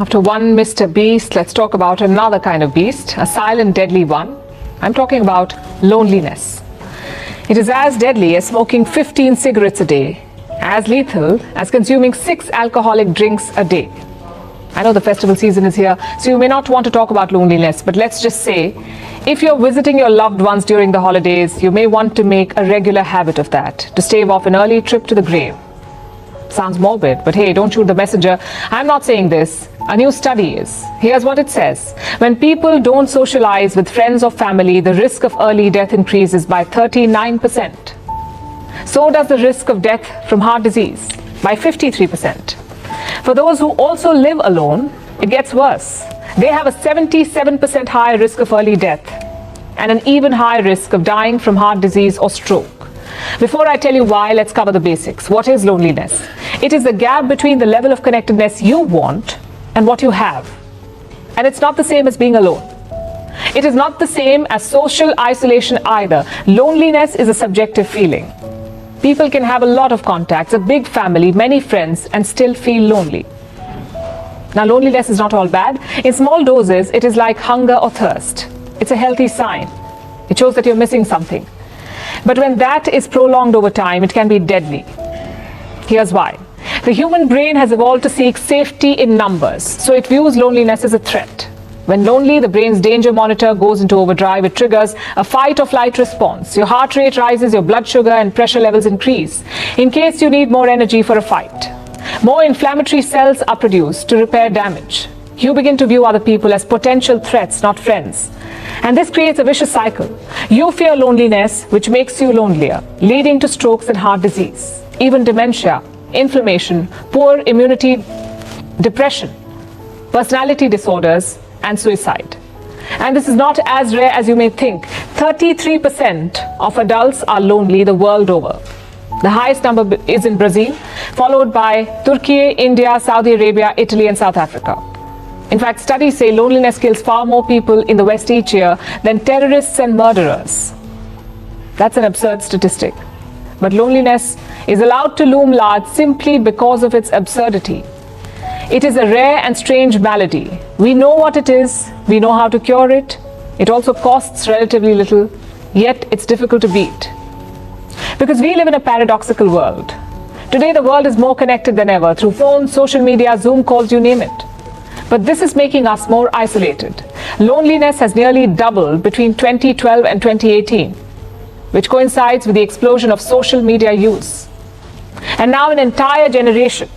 After one Mr. Beast, let's talk about another kind of beast, a silent, deadly one. I'm talking about loneliness. It is as deadly as smoking 15 cigarettes a day, as lethal as consuming 6 alcoholic drinks a day. I know the festival season is here, so you may not want to talk about loneliness, but let's just say, if you're visiting your loved ones during the holidays, you may want to make a regular habit of that, to stave off an early trip to the grave. Sounds morbid, but hey, don't shoot the messenger. I'm not saying this. A new study is. Here's what it says. When people don't socialize with friends or family, the risk of early death increases by 39%. So does the risk of death from heart disease by 53%. For those who also live alone, it gets worse. They have a 77% higher risk of early death and an even higher risk of dying from heart disease or stroke. Before I tell you why, let's cover the basics. What is loneliness? It is the gap between the level of connectedness you want and what you have. And it's not the same as being alone. It is not the same as social isolation either. Loneliness is a subjective feeling. People can have a lot of contacts, a big family, many friends, and still feel lonely. Now, loneliness is not all bad. In small doses, it is like hunger or thirst. It's a healthy sign. It shows that you're missing something. But when that is prolonged over time, it can be deadly. Here's why. The human brain has evolved to seek safety in numbers, so it views loneliness as a threat. When lonely, the brain's danger monitor goes into overdrive. It triggers a fight or flight response. Your heart rate rises, your blood sugar and pressure levels increase, in case you need more energy for a fight. More inflammatory cells are produced to repair damage. You begin to view other people as potential threats, not friends. And this creates a vicious cycle. You fear loneliness, which makes you lonelier, leading to strokes and heart disease, even dementia, inflammation, poor immunity, depression, personality disorders, and suicide. And this is not as rare as you may think. 33% of adults are lonely the world over. The highest number is in Brazil, followed by Turkey, India, Saudi Arabia, Italy, and South Africa. In fact, studies say loneliness kills far more people in the West each year than terrorists and murderers. That's an absurd statistic. But loneliness is allowed to loom large simply because of its absurdity. It is a rare and strange malady. We know what it is, we know how to cure it. It also costs relatively little, yet it's difficult to beat. Because we live in a paradoxical world. Today the world is more connected than ever through phones, social media, Zoom calls, you name it. But this is making us more isolated. Loneliness has nearly doubled between 2012 and 2018, which coincides with the explosion of social media use. And now an entire generation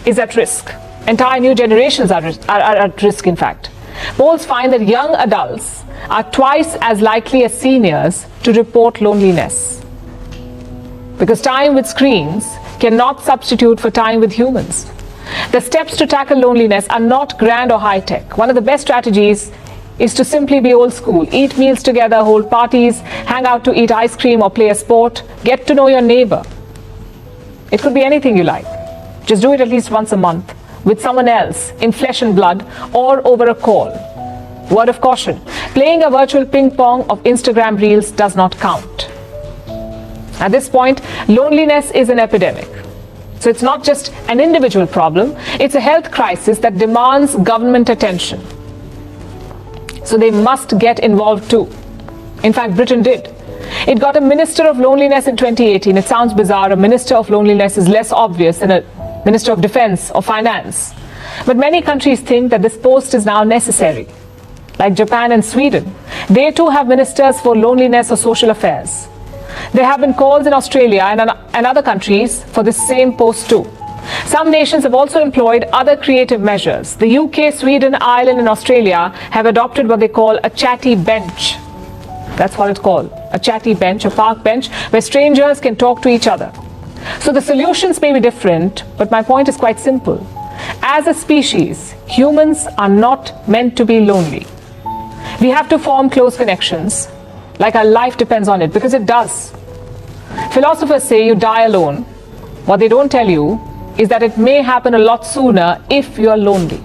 is at risk. Entire new generations are at risk, in fact. Polls find that young adults are twice as likely as seniors to report loneliness. Because time with screens cannot substitute for time with humans. The steps to tackle loneliness are not grand or high-tech. One of the best strategies is to simply be old school. Eat meals together, hold parties, hang out to eat ice cream or play a sport. Get to know your neighbor. It could be anything you like. Just do it at least once a month with someone else in flesh and blood or over a call. Word of caution, playing a virtual ping pong of Instagram reels does not count. At this point, loneliness is an epidemic. So it's not just an individual problem, it's a health crisis that demands government attention. So they must get involved too. In fact, Britain did. It got a Minister of Loneliness in 2018. It sounds bizarre. A Minister of Loneliness is less obvious than a Minister of Defense or Finance. But many countries think that this post is now necessary. Like Japan and Sweden, they too have ministers for loneliness or social affairs. There have been calls in Australia and other countries for this same post too. Some nations have also employed other creative measures. The UK, Sweden, Ireland, and Australia have adopted what they call a chatty bench. That's what it's called, a chatty bench, a park bench, where strangers can talk to each other. So the solutions may be different, but my point is quite simple. As a species, humans are not meant to be lonely. We have to form close connections, like our life depends on it, because it does. Philosophers say you die alone. What they don't tell you is that it may happen a lot sooner if you're lonely.